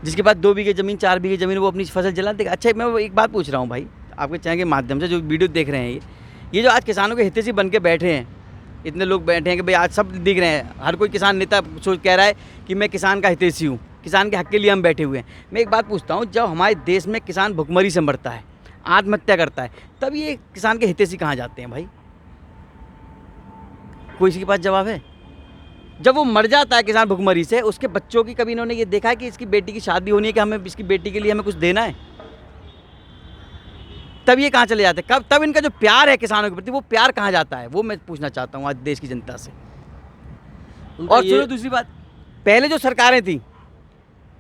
जिसके पास 2 बीघे ज़मीन 4 बीघे ज़मीन वो अपनी फसल जला देगा। अच्छा मैं एक बात पूछ रहा हूँ भाई, आपके चैनल के माध्यम से जो वीडियो देख रहे हैं, ये जो आज किसानों के हितैषी बन के बैठे हैं, इतने लोग बैठे हैं कि भाई आज सब दिख रहे हैं, हर कोई किसान नेता सोच कह रहा है कि मैं किसान का हितैषी हूँ, किसान के हक के लिए हम बैठे हुए हैं। मैं एक बात पूछता हूँ, जब हमारे देश में किसान भुखमरी से मरता है, आत्महत्या करता है, तब ये किसान के हितैषी कहाँ जाते हैं भाई? कोई इसके पास जवाब है? जब वो मर जाता है किसान भुखमरी से, उसके बच्चों की कभी इन्होंने ये देखा है कि इसकी बेटी की शादी होनी है कि हमें इसकी बेटी के लिए हमें कुछ देना है? तब ये कहाँ चले जाते हैं? कब तब इनका जो प्यार है किसानों के प्रति, वो प्यार कहाँ जाता है? वो मैं पूछना चाहता हूँ आज देश की जनता से। और सुनो दूसरी बात, पहले जो सरकारें थी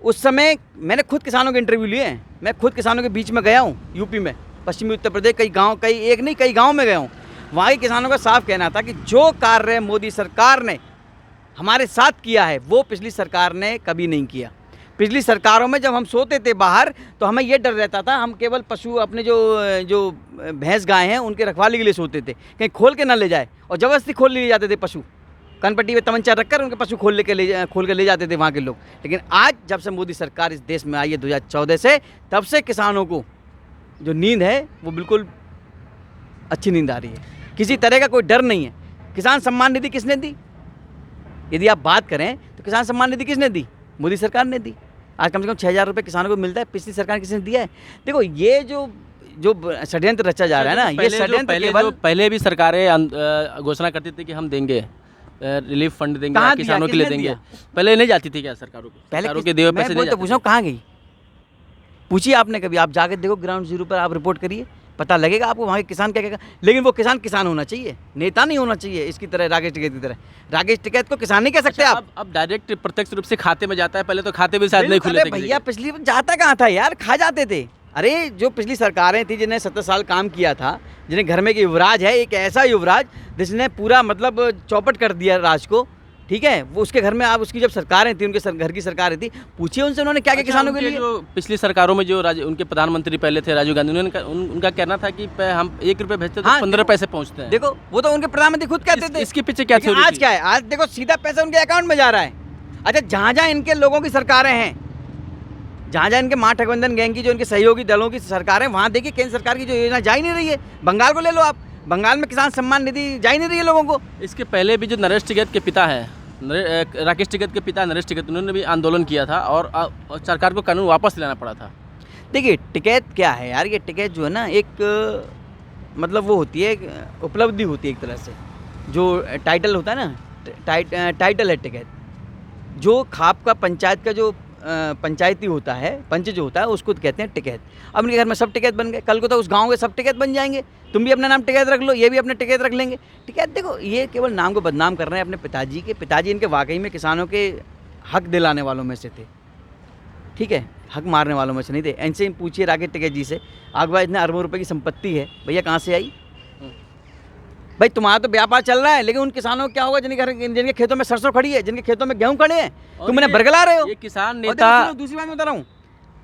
उस समय मैंने खुद किसानों के इंटरव्यू लिए हैं, मैं खुद किसानों के बीच में गया हूँ, यूपी में, पश्चिमी उत्तर प्रदेश, कई गाँव, कई गाँव में गया हूँ। वहाँ के किसानों का साफ कहना था कि जो कार्य मोदी सरकार ने हमारे साथ किया है वो पिछली सरकार ने कभी नहीं किया। पिछली सरकारों में जब हम सोते थे बाहर तो हमें ये डर रहता था, हम केवल पशु अपने जो भैंस गाय हैं उनके रखवाली के लिए सोते थे, कहीं खोल के ना ले जाए, और ज़बरदस्ती खोल ले जाते थे पशु, कनपट्टी में तमंचा रखकर उनके पशु खोल के ले जाते थे वहाँ के लोग। लेकिन आज जब से मोदी सरकार इस देश में आई है 2014 से, तब से किसानों को जो नींद है वो बिल्कुल अच्छी नींद आ रही है, किसी तरह का कोई डर नहीं है। किसान सम्मान निधि किसने दी? यदि आप बात करें तो किसान सम्मान निधि किसने दी? मोदी सरकार ने दी। आज कम से कम 6,000 रुपये किसानों को मिलता है, पिछली सरकार किसने दिया है? देखो ये जो षड्यंत्र रचा जा रहा है ना, ये षड्यंत्र केवल पहले भी सरकारें घोषणा करती थी कि हम देंगे रिलीफ फंड देंगे, किसानों के लिए देंगे। पहले नहीं जाती थी क्या सरकारों को? पहले के देवे पैसे नहीं जाते। पूछा कहाँ गई? पूछिए आपने कभी? आप जाके देखो ग्राउंड जीरो पर, आप रिपोर्ट करिए, पता लगेगा आपको वहाँ के किसान क्या कहेगा। लेकिन वो किसान होना चाहिए, नेता नहीं होना चाहिए इसकी तरह, राकेश टिकैत की तरह। राकेश टिकैत को किसान नहीं कह सकते आप। अब डायरेक्ट प्रत्यक्ष रूप से खाते में जाता है, पहले तो खाते भी शायद नहीं खुले थे भैया। पिछली जाता कहाँ था यार, खा जाते थे। अरे जो पिछली सरकारें थी जिन्हें 70 साल काम किया था, जिन्हें घर में एक युवराज है, एक ऐसा युवराज जिसने पूरा मतलब चौपट कर दिया राज को, ठीक है, वो उसके घर में आप उसकी जब सरकारें थी, उनके घर की सरकारें थी, पूछिए उनसे उन्होंने क्या किया किसानों के लिए। जो पिछली सरकारों में जो उनके प्रधानमंत्री पहले थे राजीव गांधी, उनका कहना था कि हम 1 रुपये भेजते तो 15 पैसे पहुंचते हैं। देखो वो तो उनके प्रधानमंत्री खुद कहते थे। इसके पीछे क्या थ्योरी? आज क्या है? आज देखो सीधा पैसा उनके अकाउंट में जा रहा है। अच्छा जहाँ जहाँ इनके लोगों की सरकारें हैं, जहाँ जहाँ इनके महागठबंधन गैंग की जो इनके सहयोगी दलों की सरकारें, वहाँ देखिए केंद्र सरकार की जो योजना जा ही नहीं रही है। बंगाल को ले लो आप, बंगाल में किसान सम्मान निधि जा ही नहीं रही है लोगों को। इसके पहले भी जो नरेश टिकैत के पिता है, राकेश टिकैत के पिता नरेश टिकैत, उन्होंने भी आंदोलन किया था और सरकार को कानून वापस लेना पड़ा था। देखिए टिकैत क्या है यार, ये टिकैत जो है ना एक मतलब वो होती है, उपलब्धि होती है एक तरह से, जो टाइटल होता है ना, टाइटल है टिकैत। जो खाप का पंचायत का जो पंचायती होता है, पंच जो होता है, उसको कहते हैं टिकैत। अब उनके घर में सब टिकैत बन गए, कल को तो उस गांव के सब टिकैत बन जाएंगे। तुम भी अपना नाम टिकैत रख लो, ये भी अपने टिकैत रख लेंगे। टिकैत देखो ये केवल नाम को बदनाम कर रहे हैं अपने पिताजी के। पिताजी इनके वाकई में किसानों के हक दिलाने वालों में से थे, ठीक है, हक मारने वालों में से नहीं थे। इनसे पूछिए राकेश टिकैत जी से, आपके पास इतने अरबों रुपये की संपत्ति है, भैया कहाँ से आई? भाई तुम्हारा तो व्यापार चल रहा है, लेकिन उन किसानों को क्या होगा जिनके खेतों में सरसों खड़ी है, जिनके खेतों में गेहूं खड़े हैं, तुम इन्हें बरगला रहे हो। ये किसान नेता। दूसरी बात मैं बता रहा हूँ,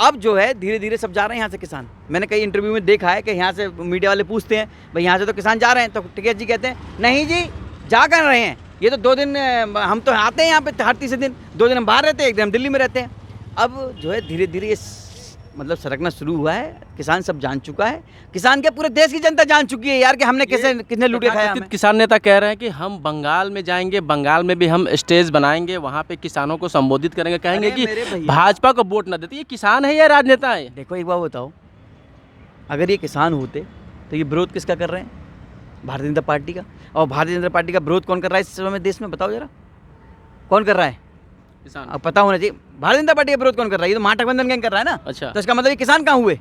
अब जो है धीरे धीरे सब जा रहे हैं यहाँ से किसान। मैंने कई इंटरव्यू में देखा है कि यहाँ से मीडिया वाले पूछते हैं भाई यहाँ से तो किसान जा रहे हैं, तो टिकैत जी कहते हैं नहीं जी जा कर रहे हैं, ये तो 2 दिन हम तो आते हैं यहाँ पे हर तीसरे दिन, 2 दिन हम बाहर रहते हैं, 1 दिन हम दिल्ली में रहते हैं। अब जो है धीरे धीरे ये मतलब सरकना शुरू हुआ है, किसान सब जान चुका है, किसान क्या पूरे देश की जनता जान चुकी है यार कि हमने किसने लूटे खाया। किसान नेता कह रहे हैं कि हम बंगाल में जाएंगे, बंगाल में भी हम स्टेज बनाएंगे, वहाँ पे किसानों को संबोधित करेंगे, कहेंगे कि भाजपा को वोट न देते। ये किसान है या राजनेता है? देखो एक बात बताओ, अगर ये किसान होते तो ये विरोध किसका कर रहे हैं? भारतीय जनता पार्टी का। और भारतीय जनता पार्टी का विरोध कौन कर रहा है इस समय देश में? बताओ जरा, कौन कर रहा है? किसान। अब पता होना चाहिए भारतीय जनता पार्टी का विरोध कौन कर रहा है? ये तो महागठबंधन गैंग कर रहा है ना। अच्छा, तो इसका मतलब ये किसान कहाँ हुए?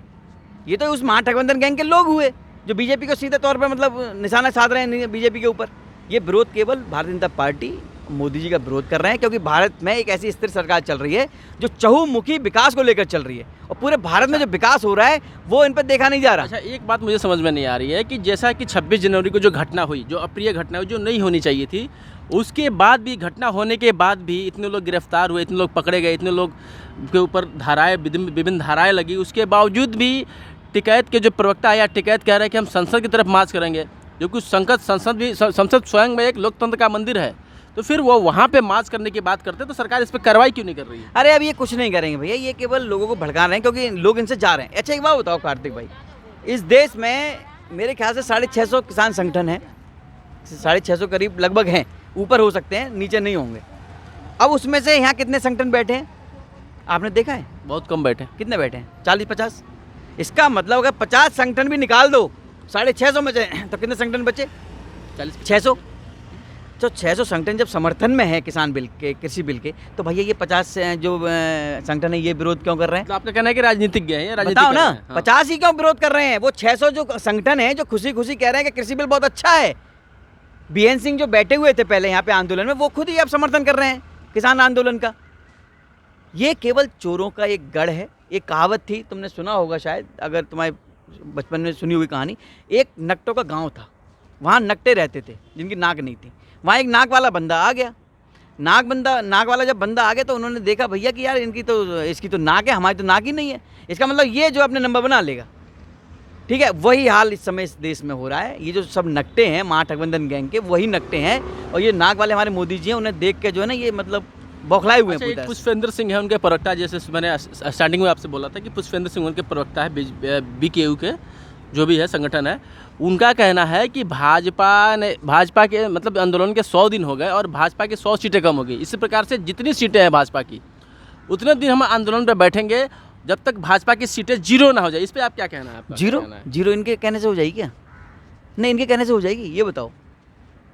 ये तो उस महागठबंधन गैंग के लोग हुए जो बीजेपी को सीधे तौर पर मतलब निशाना साध रहे हैं बीजेपी के ऊपर। ये विरोध केवल भारतीय जनता पार्टी मोदी जी का विरोध कर रहे हैं, क्योंकि भारत में एक ऐसी स्थिर सरकार चल रही है जो चहुमुखी विकास को लेकर चल रही है, और पूरे भारत में जो विकास हो रहा है वो इन पर देखा नहीं जा रहा। अच्छा एक बात मुझे समझ में नहीं आ रही है कि जैसा कि 26 जनवरी को जो घटना हुई, जो अप्रिय घटना हुई, जो नहीं होनी चाहिए थी, उसके बाद भी, घटना होने के बाद भी इतने लोग गिरफ्तार हुए, इतने लोग पकड़े गए, इतने लोग के ऊपर धाराएं, विभिन्न धाराएं लगी, उसके बावजूद भी टिकैत के जो प्रवक्ता या टिकैत कह रहे हैं कि हम संसद की तरफ मार्च करेंगे, जो कि संसद स्वयं में एक लोकतंत्र का मंदिर है। तो फिर वो वहाँ पे मार्च करने की बात करते हैं, तो सरकार इस पर कार्रवाई क्यों नहीं कर रही है? अरे अब ये कुछ नहीं करेंगे भैया, ये केवल लोगों को भड़का रहे हैं क्योंकि लोग इनसे जा रहे हैं। अच्छा एक बात बताओ कार्तिक भाई, इस देश में मेरे ख्याल से 650 किसान संगठन हैं, 650 करीब लगभग हैं, ऊपर हो सकते हैं, नीचे नहीं होंगे। अब उसमें से यहाँ कितने संगठन बैठे हैं आपने देखा है? बहुत कम बैठे। कितने बैठे हैं? 40-50। इसका मतलब अगर 50 संगठन भी निकाल दो 650 में से, तो कितने संगठन बचे? 600। तो 600 संगठन जब समर्थन में है किसान बिल के, कृषि बिल के, तो भैया ये 50 जो संगठन है ये विरोध क्यों कर रहे हैं? तो आपका कहना है कि राजनीतिज्ञ हैं, राजनीति बताओ कर ना, रहे हैं। हाँ। 50 ही क्यों विरोध कर रहे हैं? वो 600 जो संगठन है जो खुशी खुशी कह रहे हैं कि कृषि बिल बहुत अच्छा है, बीएन सिंह जो बैठे हुए थे पहले यहाँ पे आंदोलन में, वो खुद ही अब समर्थन कर रहे हैं किसान आंदोलन का। ये केवल चोरों का एक गढ़ है। एक कहावत थी, तुमने सुना होगा शायद, अगर तुम्हारे बचपन में सुनी हुई कहानी। एक नकटों का गांव था, वहाँ नकटे रहते थे जिनकी नाक नहीं थी। वहाँ एक नाक वाला बंदा आ गया। नाक वाला जब बंदा आ गया तो उन्होंने देखा भैया कि यार इसकी तो नाक है, हमारी तो नाक ही नहीं है, इसका मतलब ये जो अपने नंबर बना लेगा। ठीक है, वही हाल इस समय इस देश में हो रहा है। ये जो सब नकटे हैं महागठबंधन गैंग के, वही नकटे हैं, और ये नाक वाले हमारे मोदी जी हैं, उन्हें देख के जो है ना ये मतलब बौखलाए हुए हैं पूरी तरह से। पुष्पेंद्र सिंह है उनके प्रवक्ता, जैसे मैंने स्टार्टिंग में आपसे बोला था कि पुष्पेंद्र सिंह उनके प्रवक्ता है, बीकेयू के जो भी है संगठन है। उनका कहना है कि भाजपा के मतलब आंदोलन के 100 दिन हो गए और भाजपा की 100 सीटें कम हो गई। इसी प्रकार से जितनी सीटें हैं भाजपा की, उतने दिन हम आंदोलन पर बैठेंगे जब तक भाजपा की सीटें जीरो ना हो जाए। इस पर आप क्या कहना है आपका? जीरो इनके कहने से हो जाएगी क्या? नहीं, इनके कहने से हो जाएगी, ये बताओ।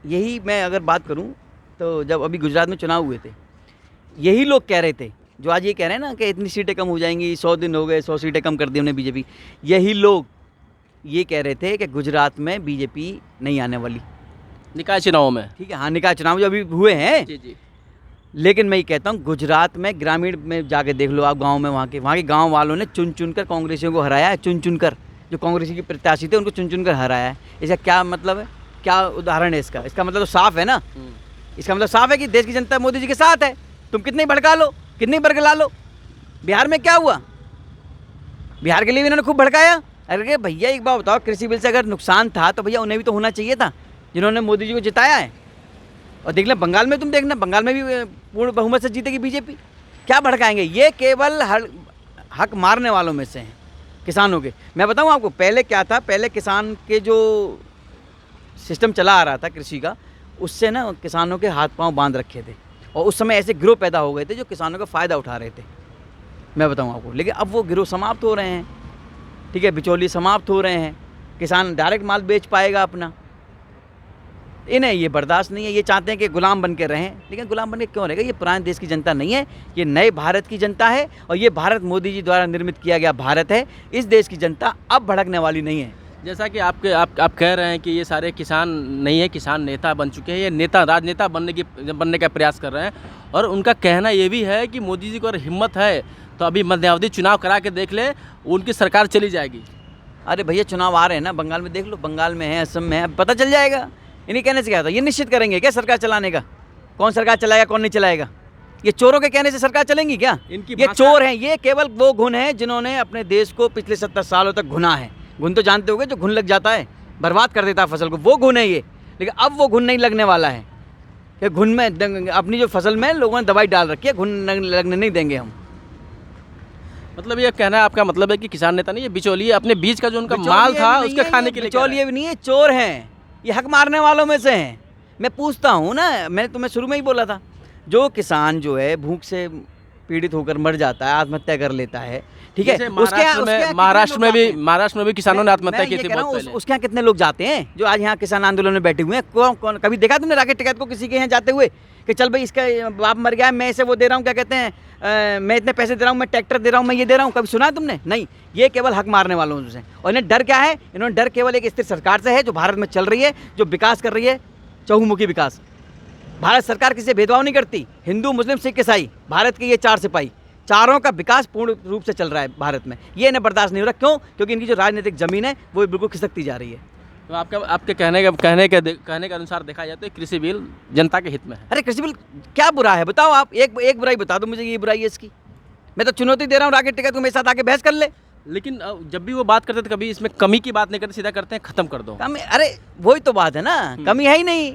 यही मैं अगर बात करूं तो जब अभी गुजरात में चुनाव हुए थे, यही लोग कह रहे थे जो आज ये कह रहे हैं ना कि इतनी सीटें कम हो जाएंगी, 100 दिन हो गए, 100 सीटें कम कर दी उन्हें बीजेपी। यही लोग ये कह रहे थे कि गुजरात में बीजेपी नहीं आने वाली निकाय चुनाव में। ठीक है, हाँ, निकाय चुनाव जो अभी हुए हैं। जी। लेकिन मैं ये कहता हूँ गुजरात में ग्रामीण में जाके देख लो आप, गांव में वहाँ के गांव वालों ने चुन चुन कर कांग्रेसियों को हराया है। चुन कर जो कांग्रेसी के प्रत्याशी थे उनको चुन कर हराया है। इसका क्या मतलब है, क्या उदाहरण है इसका? इसका मतलब तो साफ है ना, इसका मतलब साफ है कि देश की जनता मोदी जी के साथ है। तुम कितने ही भड़का लो, कितने ही बरगला लो। बिहार में क्या हुआ? बिहार के लिए भी इन्होंने खूब भड़काया। अरे भैया एक बात बताओ, कृषि बिल से अगर नुकसान था तो भैया उन्हें भी तो होना चाहिए था, जिन्होंने मोदी जी को जिताया है। और देख लें बंगाल में, तुम देखना बंगाल में भी पूर्ण बहुमत से जीतेगी बीजेपी। क्या भड़काएंगे? ये केवल हक मारने वालों में से हैं किसानों के। मैं बताऊं आपको पहले क्या था, पहले किसान के जो सिस्टम चला आ रहा था कृषि का, उससे ना किसानों के हाथ पांव बांध रखे थे, और उस समय ऐसे गिरोह पैदा हो गए थे जो किसानों का फ़ायदा उठा रहे थे। मैं बताऊं आपको, लेकिन अब वो गिरोह समाप्त हो रहे हैं। ठीक है, बिचौली समाप्त हो रहे हैं, किसान डायरेक्ट माल बेच पाएगा अपना। इन्हें ये बर्दाश्त नहीं है, ये चाहते हैं कि गुलाम बन के रहें। लेकिन गुलाम बन के क्यों रहेगा? ये पुराने देश की जनता नहीं है, ये नए भारत की जनता है, और ये भारत मोदी जी द्वारा निर्मित किया गया भारत है। इस देश की जनता अब भड़कने वाली नहीं है। जैसा कि आप कह रहे हैं कि ये सारे किसान नहीं है, किसान नेता बन चुके हैं, ये नेता राजनेता बनने का प्रयास कर रहे हैं। और उनका कहना ये भी है कि मोदी जी को अगर हिम्मत है तो अभी मध्यावधि चुनाव करा के देख ले, उनकी सरकार चली जाएगी। अरे भैया चुनाव आ रहे हैं ना, बंगाल में देख लो, बंगाल में है, असम में है, पता चल जाएगा। इन्हीं कहने से क्या था? ये निश्चित करेंगे क्या सरकार चलाने का? कौन सरकार चलाएगा, कौन नहीं चलाएगा? ये चोरों के कहने से सरकार चलेंगी क्या? ये चोर हैं, ये केवल वो घुन है जिन्होंने अपने देश को पिछले 70 सालों तक घुना है। घुन तो जानते होगे, जो घुन लग जाता है बर्बाद कर देता है फसल को, वो घुन है ये। लेकिन अब वो घुन नहीं लगने वाला है कि घुन में अपनी जो फसल में लोगों ने दवाई डाल रखी है, घुन लगने नहीं देंगे हम। मतलब ये कहना है आपका मतलब है कि किसान नेता नहीं, ये बिचौलिए अपने बीच का जो उनका माल था उसके खाने के लिए। बिचौलिए भी नहीं है, चोर हैं, ये हक मारने वालों में से हैं। मैं पूछता हूँ ना, मैंने तुम्हें शुरू में ही बोला था, जो किसान जो है भूख से पीड़ित होकर मर जाता है, आत्महत्या कर लेता है, ठीक है, महाराष्ट्र में भी किसानों ने आत्महत्या की थी बहुत पहले। उसके यहाँ कितने लोग जाते हैं जो आज यहाँ किसान आंदोलन में बैठे हुए हैं? कौन कभी देखा तुमने राकेश टिकैत को किसी के यहाँ जाते हुए कि चल भाई इसका बाप मर गया है, मैं इसे वो दे रहा हूँ, क्या कहते हैं, मैं इतने पैसे दे रहा हूँ, मैं ट्रैक्टर दे रहा हूँ, मैं ये दे रहा हूँ? कभी सुना है तुमने? नहीं। ये केवल हक मारने वालों से। और इन्हें डर क्या है? इन्होंने डर केवल एक स्थिर सरकार से है जो भारत में चल रही है, जो विकास कर रही है, चहुमुखी विकास। भारत सरकार किसी से भेदभाव नहीं करती, हिंदू मुस्लिम सिख ईसाई, भारत के ये 4 सिपाही, चारों का विकास पूर्ण रूप से चल रहा है भारत में। ये इन्हें बर्दाश्त नहीं हो रहा। क्यों? क्योंकि इनकी जो राजनीतिक जमीन है वो बिल्कुल खिसकती जा रही है। तो आपके कहने के अनुसार देखा जाए तो कृषि बिल जनता के हित में है। अरे कृषि बिल क्या बुरा है बताओ आप? एक बुराई बता दो मुझे, ये बुराई है इसकी। मैं तो चुनौती दे रहा हूँ राकेश टिकैत को, मेरे साथ आके बहस कर ले। लेकिन जब भी वो बात करते थे कभी इसमें कमी की बात नहीं करते, सीधा करते हैं खत्म कर दो। अरे वही तो बात है ना, कमी है ही नहीं।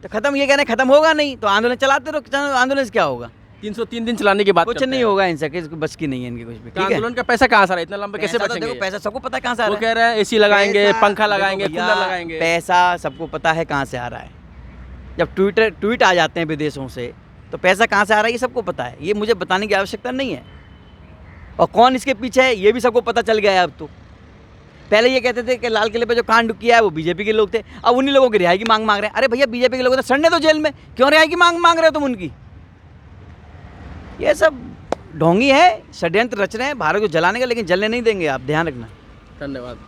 तो खत्म, ये कहना खत्म होगा नहीं तो आंदोलन चलाते रहो, किसान आंदोलन से क्या होगा? 303 दिन चलाने की बात कुछ करते नहीं हैं। होगा इनसे, किसी बस की नहीं है इनकी कुछ भी, तो ठीक है? आंदोलन का पैसा कहाँ से आ रहा है? इतना लंबा कैसे पैसा तो बचेंगे? देखो, पैसा सबको पता है कहाँ से आ वो रहा है। कह रहे हैं एसी लगाएंगे, पैसा- पंखा देखो लगाएंगे, भैया, कूलर लगाएंगे। पैसा सबको पता है कहाँ से आ रहा है। जब ट्वीट आ जाते हैं विदेशों से तो पैसा कहाँ से आ रहा है ये सबको पता है, ये मुझे बताने की आवश्यकता नहीं है। और कौन इसके पीछे है ये भी सबको पता चल गया है अब तो। पहले ये कहते थे कि लाल किले पे जो कांड किया है वो बीजेपी के लोग थे, अब उन्हीं लोगों की रिहाई की मांग रहे हैं। अरे भैया बीजेपी के लोग तो सड़ने दो जेल में, क्यों रिहाई की मांग रहे हो तुम उनकी? ये सब ढोंगी है, षड्यंत्र रच रहे हैं भारत को जलाने का, लेकिन जलने नहीं देंगे आप, ध्यान रखना। धन्यवाद।